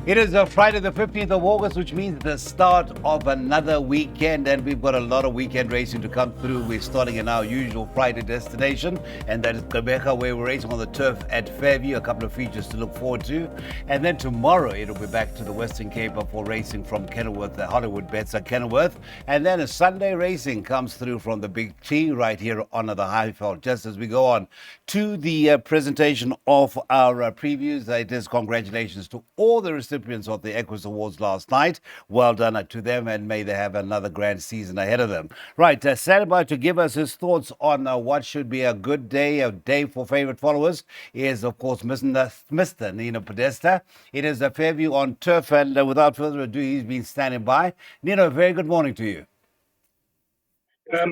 It is Friday the 15th of August, which means the start of another weekend, and we've got a lot of weekend racing to come through. We're starting in our usual Friday destination, and that is Gqeberha, where we're racing on the turf at Fairview. A couple of features to look forward to. And then tomorrow, it'll be back to the Western Cape for racing from Kenilworth, the Hollywood Bets at Kenilworth. And then a Sunday racing comes through from the Big T right here on the Highveld. Just as we go on to the presentation of our previews, it is congratulations to all the recipients of the Equus Awards last night. Well done to them, and may they have another grand season ahead of them. Right, Saliba to give us his thoughts on what should be a good day, a day for favourite followers, is of course Mr. Nino Podesta. It is a Fairview on turf, and without further ado, he's been standing by. Nino, very good morning to you.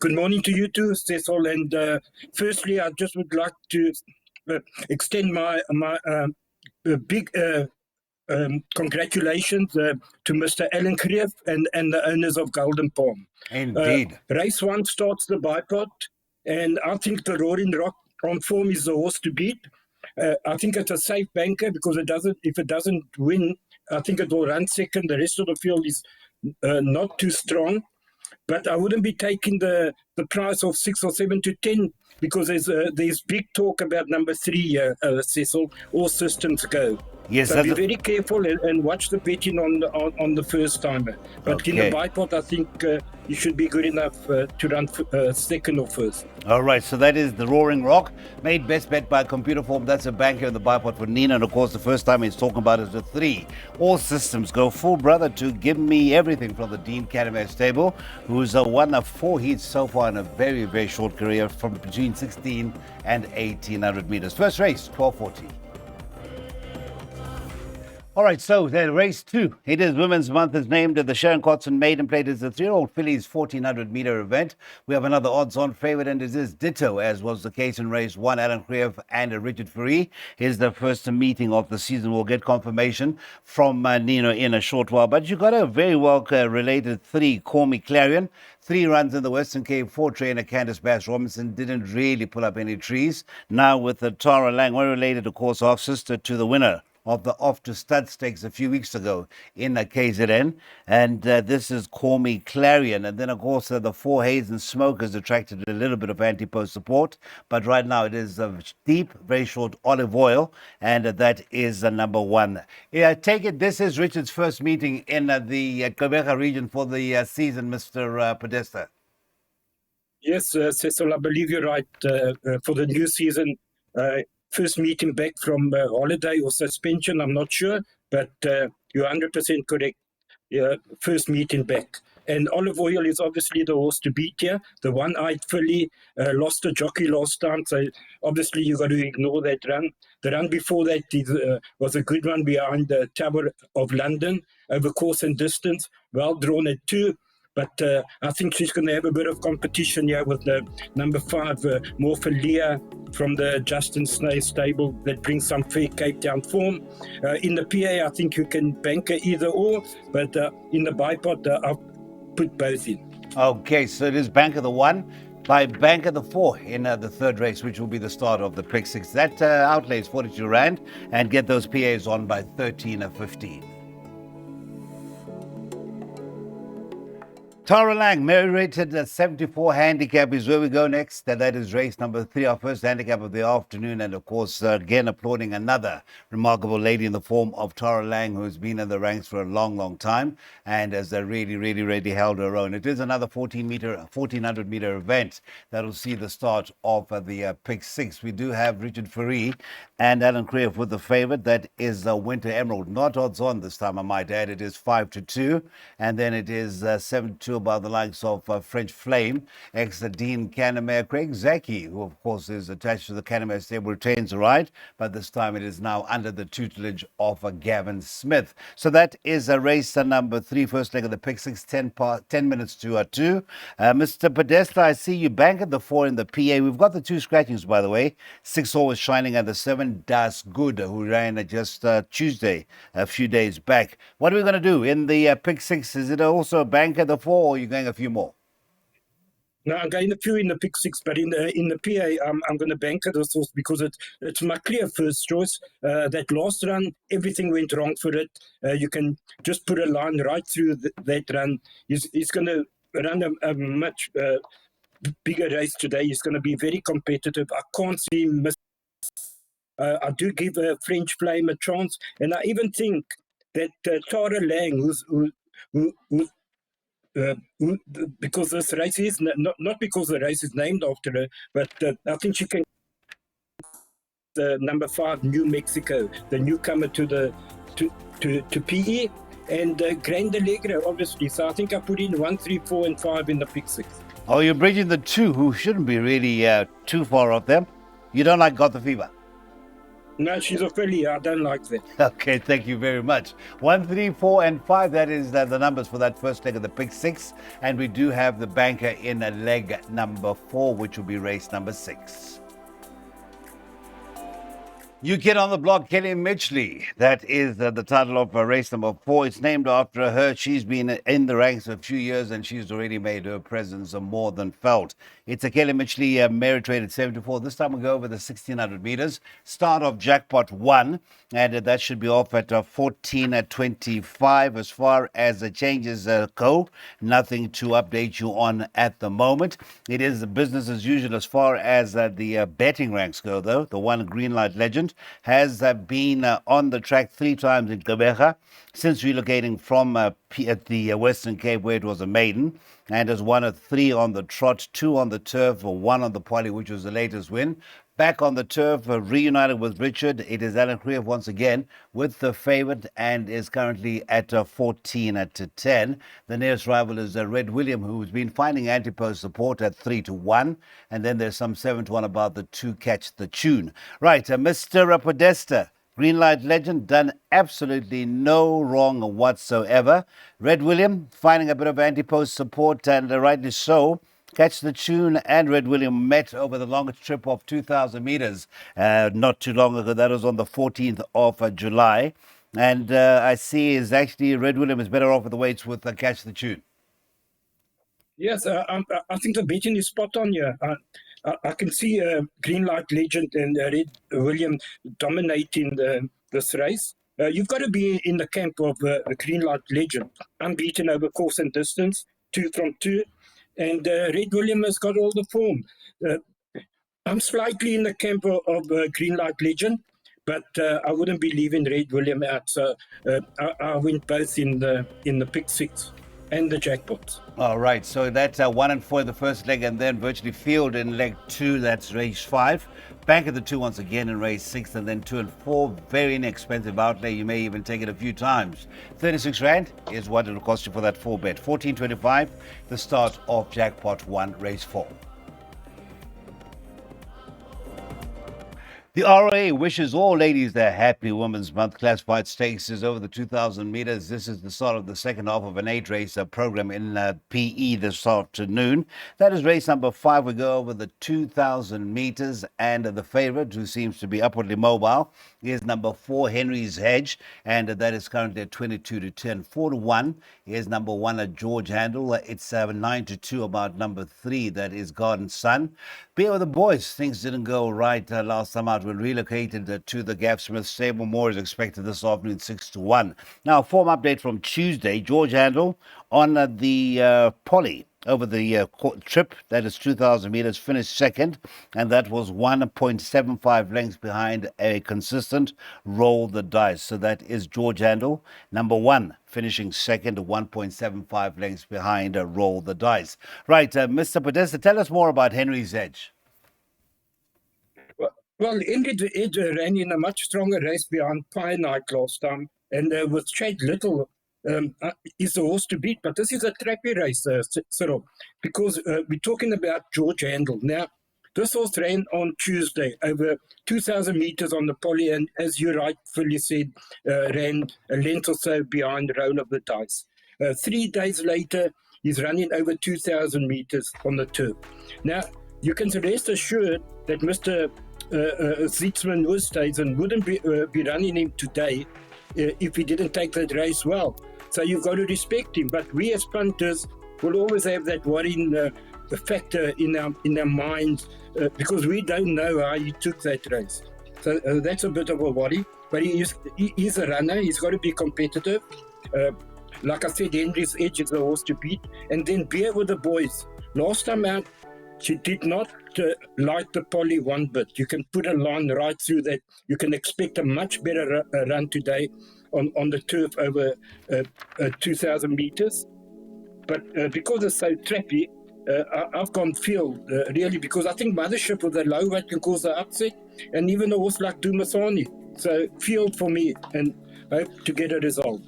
Good morning to you too, Cecil. And firstly, I just would like to extend my big congratulations to Mr. Alan Krief and the owners of Golden Palm. Indeed. Race 1 starts the bipod, and I think the Roaring Rock on form is the horse to beat. I think it's a safe banker because if it doesn't win, I think it will run second. The rest of the field is not too strong. But I wouldn't be taking the price of 6 or 7 to 10 because there's big talk about number 3, Cecil. All systems go. Yes, so be very careful and watch the betting on the first timer. But in the bipod, I think you should be good enough to run second or first. All right, so that is the Roaring Rock, made best bet by Computer Form. That's a banker in the bipod for Nina, and of course the first time he's talking about is the 3. All systems go full brother to Give Me Everything from the Dean Canamere stable, who's won 4 heats so far in a very, very short career from between 16 and 1800 meters. First race, 12:40. All right, so then race 2. It is Women's Month, is named the Sharon Kotson Maiden Plate. It's the 3-year-old fillies 1400-meter event. We have another odds-on favorite, and it is ditto, as was the case in race 1. Alan Krief and Richard Fourie. Here's the first meeting of the season. We'll get confirmation from Nino in a short while. But you got a very well-related 3, Call Me Clarion. 3 runs in the Western Cape. 4 trainer Candice Bass Robinson didn't really pull up any trees. Now with the Tara Lang, well related, of course, half-sister to the winner of the Off to Stud Stakes a few weeks ago in KZN. And this is Call Me Clarion. And then, of course, the 4 Haze and Smokers attracted a little bit of anti-post support. But right now it is deep, very short Olive Oil. And that is number 1. I take it this is Richard's first meeting in the Gqeberha region for the season, Mr. Podesta. Yes, Cecil, I believe you're right. For the new season, first meeting back from holiday or suspension, I'm not sure, but you're 100% correct. First meeting back. And Olive Oil is obviously the horse to beat here. The one-eyed filly lost a jockey last time, so obviously you got to ignore that run. The run before that was a good one behind the Tower of London over course and distance, well drawn at 2. But I think she's going to have a bit of competition here with the number 5, Morphalia from the Justin Snay stable that brings some fair Cape Town form. In the PA, I think you can banker either or, but in the bipod, I'll put both in. Okay, so it is banker the 1 by banker the 4 in the third race, which will be the start of the Pick 6. That outlays 42 Rand, and get those PAs on by 13 or 15. Tara Lang, Mary rated at 74 handicap is where we go next. And that is race number 3, our first handicap of the afternoon. And of course, again, applauding another remarkable lady in the form of Tara Lang, who's been in the ranks for a long, long time and has really held her own. It is another 1400-meter event that will see the start of the Pick 6. We do have Richard Fourie and Alan Krief with the favorite. That is Winter Emerald. Not odds on this time, I might add. It is 5-2. And then it is 7-2 by the likes of French Flame, ex-Dean Canamere. Craig Zaki, who of course is attached to the Canamere stable, retains the right, but this time it is now under the tutelage of Gavin Smith. So that is race number 3, first leg of the Pick 6, 10 minutes to 2. Mr. Podesta, I see you banking the 4 in the PA. We've got the 2 scratchings, by the way. 6 always shining at the 7, Das Good, who ran just Tuesday, a few days back. What are we going to do in the Pick 6? Is it also a banker the 4, or are you going a few more? No, I'm going a few in the pick six, but in the PA, I'm going to bank this horse because it's my clear first choice. That last run, everything went wrong for it. You can just put a line right through that run. He's going to run a much bigger race today. He's going to be very competitive. I can't see him miss. I do give French Flame a chance, and I even think that Tara Lang, because this race is not because the race is named after her, but I think she can. Number 5, New Mexico, the newcomer to PE, and Grand Allegra, obviously. So I think I put in 1, 3, 4, and 5 in the pick six. Oh, you're bridging the two who shouldn't be really too far off them. You don't like Got the Fever? No, she's a filly. I don't like that. Okay, thank you very much. 1, 3, 4, and 5. That is the numbers for that first leg of the pick six. And we do have the banker in leg number 4, which will be race number 6. You Get on the Block, Kelly Mitchley. That is the title of race number 4. It's named after her. She's been in the ranks a few years and she's already made her presence more than felt. It's a Kelly Mitchley merit rated 74. This time we go over the 1600 meters. Start of jackpot 1, and that should be off at 14.25. As far as the changes go, nothing to update you on at the moment. It is business as usual as far as the betting ranks go, though. The one Greenlight Legend has been on the track 3 times in Gqeberha since relocating from at the Western Cape, where it was a maiden, and has won at 3 on the trot, 2 on the turf, 1 on the poly, which was the latest win. Back on the turf, reunited with Richard. It is Alan Krief once again with the favourite and is currently at 14-10. The nearest rival is Red William, who's been finding anti-post support at 3-1. And then there's some 7-1 about the 2 Catch the Tune. Right, Mr. Podesta. Greenlight Legend done absolutely no wrong whatsoever. Red William finding a bit of anti-post support, and rightly so. Catch the Tune and Red William met over the longest trip of 2,000 meters not too long ago. That was on the 14th of July. And I see is actually Red William is better off with the weights with Catch the Tune. Yes, I think the betting is spot on here. I can see Greenlight Legend and Red William dominating this race. You've got to be in the camp of Greenlight Legend. Unbeaten over course and distance, 2 from 2. And Red William has got all the form. I'm slightly in the camp of Greenlight Legend, but I wouldn't be leaving Red William out. So I went both in the pick six and the jackpots. All right, so that's 1 and 4 in the first leg, and then virtually field in leg 2. That's race 5. Bank at the 2 once again in race 6, and then 2 and 4. Very inexpensive outlay. You may even take it a few times. 36 Rand is what it will cost you for that 4 bet. 14.25, the start of jackpot 1, race 4. The RA wishes all ladies their happy Women's Month. Classified stakes is over the 2,000 meters. This is the start of the second half of an 8-race program in PE this afternoon. That is race number 5. We go over the 2,000 meters, and the favorite, who seems to be upwardly mobile, is number 4, Henry's Hedge, and that is currently at 22-10. 4-1 is number 1, George Handel. It's 9-2 about number 3, that is Garden Sun. Be with the boys. Things didn't go right last time out. When relocated to the Gav Smith stable. More is expected this afternoon, 6-1. Now, form update from Tuesday. George Handel on the poly over the trip. That is 2,000 meters. Finished second, and that was 1.75 lengths behind a consistent Roll the Dice. So that is George Handel, number 1, finishing second, 1.75 lengths behind Roll the Dice. Right, Mr. Podesta, tell us more about Henry's Edge. Well, Ingrid Edge ran in a much stronger race behind Pie Night last time, and with Chad Little is the horse to beat. But this is a trappy race, Cyril, because we're talking about George Handel. Now, this horse ran on Tuesday over 2,000 meters on the poly, and as you rightfully said, ran a length or so behind Roll of the Dice. 3 days later, he's running over 2,000 meters on the turf. Now, you can rest assured that Mr. Zietsman Woesthuizen wouldn't be running him today if he didn't take that race well. So you've got to respect him. But we as punters will always have that worry in factor in our minds because we don't know how he took that race. So that's a bit of a worry. But he's a runner. He's got to be competitive. Like I said, Henry's Edge is the horse to beat. And then Beer with the boys. Last time out, she did not light the poly one bit. You can put a line right through that. You can expect a much better run today on the turf over 2,000 meters. But because it's so trappy, I've gone field, really, because I think Mothership with a low weight can cause an upset, and even a horse like Dumasani. So field for me, and hope to get a result.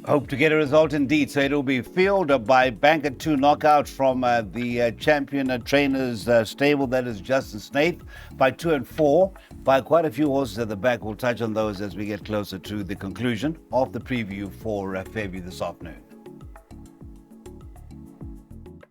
Hope to get a result indeed. So it'll be fielded by Banker 2 knockout from the champion trainers stable, that is Justin Snaith, by 2 and 4, by quite a few horses at the back. We'll touch on those as we get closer to the conclusion of the preview for Fairview this afternoon.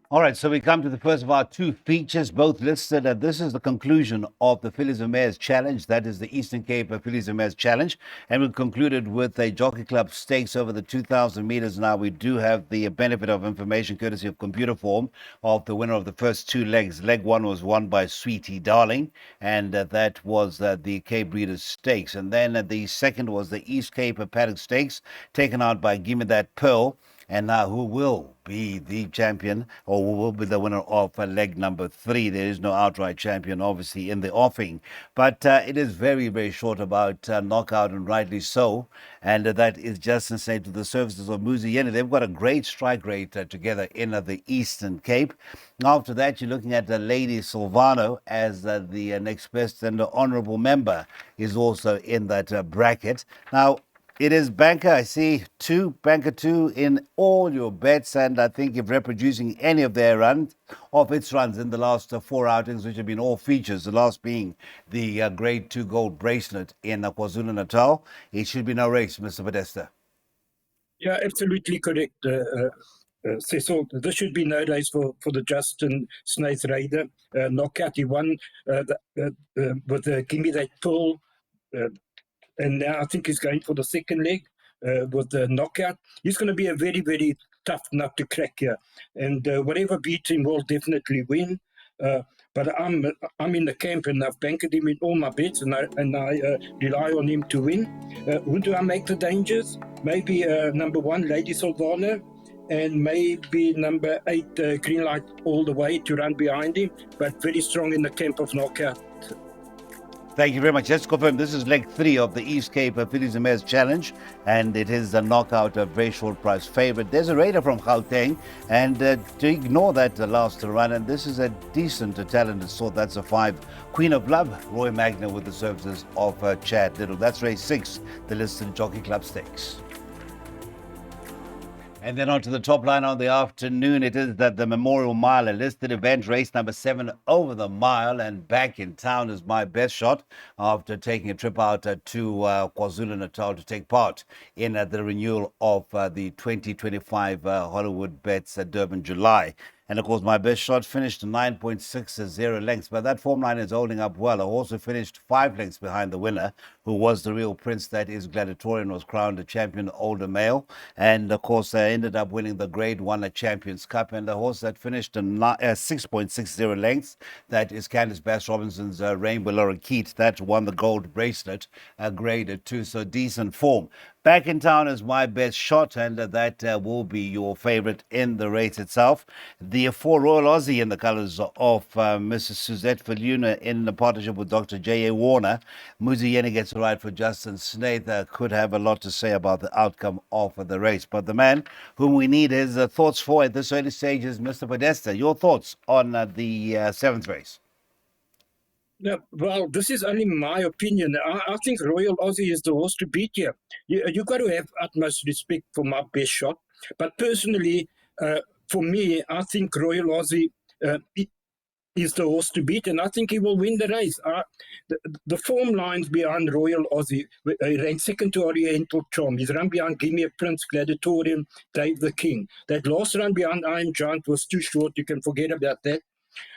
All right, so we come to the first of our two features, both listed. This is the conclusion of the Fillies and Mares Challenge. That is the Eastern Cape Fillies and Mares Challenge. And we concluded with a Jockey Club Stakes over the 2,000 meters. Now, we do have the benefit of information, courtesy of Computer Form, of the winner of the first two legs. Leg one was won by Sweetie Darling, and that was the Cape Breeders' Stakes. And then the second was the East Cape Paddock Stakes, taken out by Gimme That Pearl. And now, who will be the champion, or who will be the winner of leg number 3? There is no outright champion, obviously, in the offing. But it is very, very short about knockout, and rightly so. And that is Justin Snaith to the services of Muzi Yeni. They've got a great strike rate together in the Eastern Cape. After that, you're looking at Lady Silvano as the next best, and the honourable member is also in that bracket. Now, it is Banker, I see, Banker 2 in all your bets, and I think if reproducing any of its runs in the last 4 outings, which have been all features, the last being the Grade 2 gold bracelet in KwaZulu-Natal, it should be no race, Mr. Podesta. Yeah, absolutely correct, Cecil. This should be no race for the Justin Snaith Raider. Knockout, he won with the Gimme That Pearl. And now I think he's going for the second leg with the knockout. He's going to be a very, very tough nut to crack here. And whatever beats him will definitely win. But I'm in the camp, and I've banked him in all my bets, and I rely on him to win. Who do I make the dangers? Maybe number 1, Lady Silvano, and maybe number 8, Green Light All the Way to run behind him, but very strong in the camp of knockout. Thank you very much. Just to confirm, this is leg 3 of the East Cape Fillies and Mares Challenge, and it is a knockout, a very short price favourite. There's a raider from Gauteng, and to ignore that last run, and this is a decent, talented sort. That's a 5, Queen of Love, Roy Magna with the services of Chad Little. That's race 6, the listed Jockey Club Stakes. And then on to the top line on the afternoon. It is that the Memorial Mile, a listed event, race number 7 over the mile. And back in town is My Best Shot after taking a trip out to KwaZulu-Natal to take part in the renewal of the 2025 Hollywood Bets Durban July. And of course, My Best Shot finished 9.60 lengths, but that form line is holding up well. Also finished 5 lengths behind the winner, who was the real prince, that is Gladiatorian, was crowned a champion older male. And of course, ended up winning the Grade 1 Champions Cup. And the horse that finished 6.60 lengths, that is Candice Bass Robinson's Rainbow Lorikeet, that won the gold bracelet, Grade 2. So decent form. Back in town is My Best Shot, and that will be your favourite in the race itself. The 4 Royal Aussie in the colours of Mrs. Suzette Faluna in the partnership with Dr. J.A. Warner. Muzi Yeni gets a ride for Justin Snaith. Could have a lot to say about the outcome of the race. But the man whom we need his thoughts for at this early stage is Mr. Podesta. Your thoughts on the 7th race? Yeah, well, this is only my opinion. I think Royal Aussie is the horse to beat here. You've got to have utmost respect for My Best Shot. But personally, for me, I think Royal Aussie is the horse to beat, and I think he will win the race. The form lines behind Royal Aussie, he ran second to Oriental Charm. He's run behind Gimme a Prince, Gladiatorian, Dave the King. That last run behind Iron Giant was too short. You can forget about that.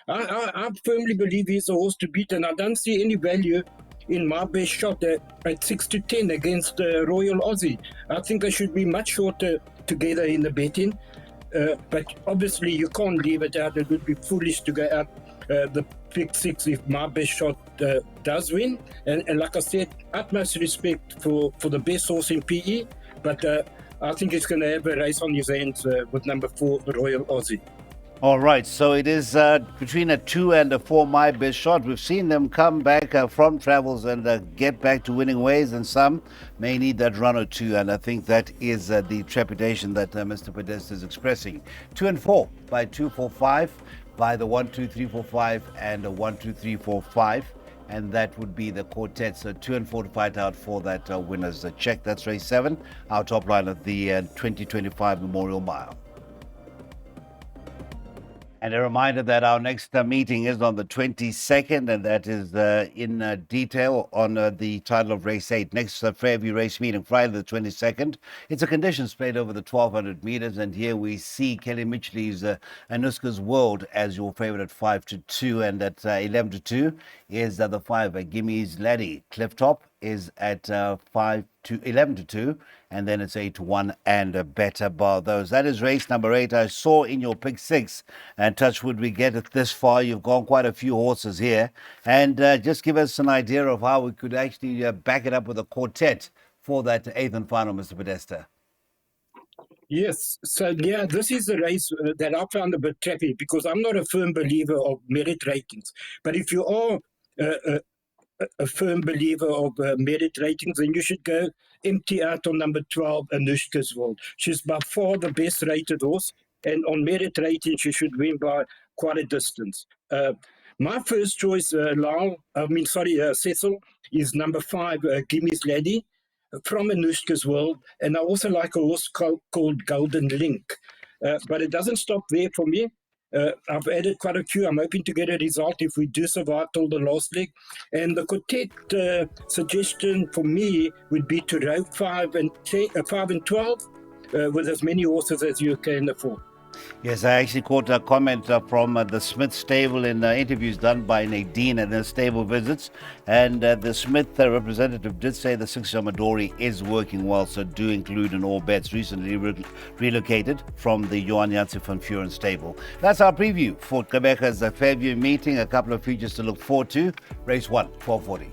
I firmly believe he's a horse to beat, and I don't see any value in My Best Shot at 6 to 10 against Royal Aussie. I think they should be much shorter together in the betting. but obviously you can't leave it out. It would be foolish to go out the pick 6 if My Best Shot does win. And like I said, utmost respect for the best horse in PE, but I think he's going to have a race on his hands with number 4, Royal Aussie. All right, so it is between a 2 and a 4 My Best Shot. We've seen them come back from travels and get back to winning ways, and some may need that run or two, and I think that is the trepidation that Mr. Podesta is expressing. 2 and 4 by 2, 4, 5, by the 1, 2, 3, 4, 5, and a 1, 2, 3, 4, 5. And that would be the quartet. So 2 and 4 to fight out for that winner's check. That's race 7, our top line of the 2025 Memorial Mile. And a reminder that our next meeting is on the 22nd, and that is in detail on the title of race 8. Next Fairview race meeting, Friday the 22nd. It's a conditions played over the 1,200 meters, and here we see Kelly Mitchell's Anuska's World as your favorite 5-2, and at 11-2 is the 5 Gimmy's Laddie. Cliff Top is at 11-2, and then it's 8-1 and a better bar those. That is race number 8. I saw in your pick 6, and touchwood we get it this far. You've gone quite a few horses here, and just give us an idea of how we could actually back it up with a quartet for that 8th and final, Mr. Podesta. Yes, so yeah, this is a race that I found a bit tricky because I'm not a firm believer of merit ratings. But if you are a firm believer of merit ratings, then you should go empty out on number 12, Anuska's World. She's by far the best rated horse, and on merit rating, she should win by quite a distance. My first choice, Cecil, is number 5, Gimmy's Laddie, from Anuska's World, and I also like a horse called Golden Link. But it doesn't stop there for me. I've added quite a few. I'm hoping to get a result if we do survive till the last leg. And the quartet suggestion for me would be to row 5 and 12 with as many horses as you can afford. Yes, I actually caught a comment from the Smith stable in interviews done by Nadine at their stable visits, and the Smith representative did say the 6 Amadori is working well, so do include in all bets. Recently relocated from the Johan Janse van Vuren stable. That's our preview for Quebec's Fairview meeting. A couple of features to look forward to. Race 1, 12:40.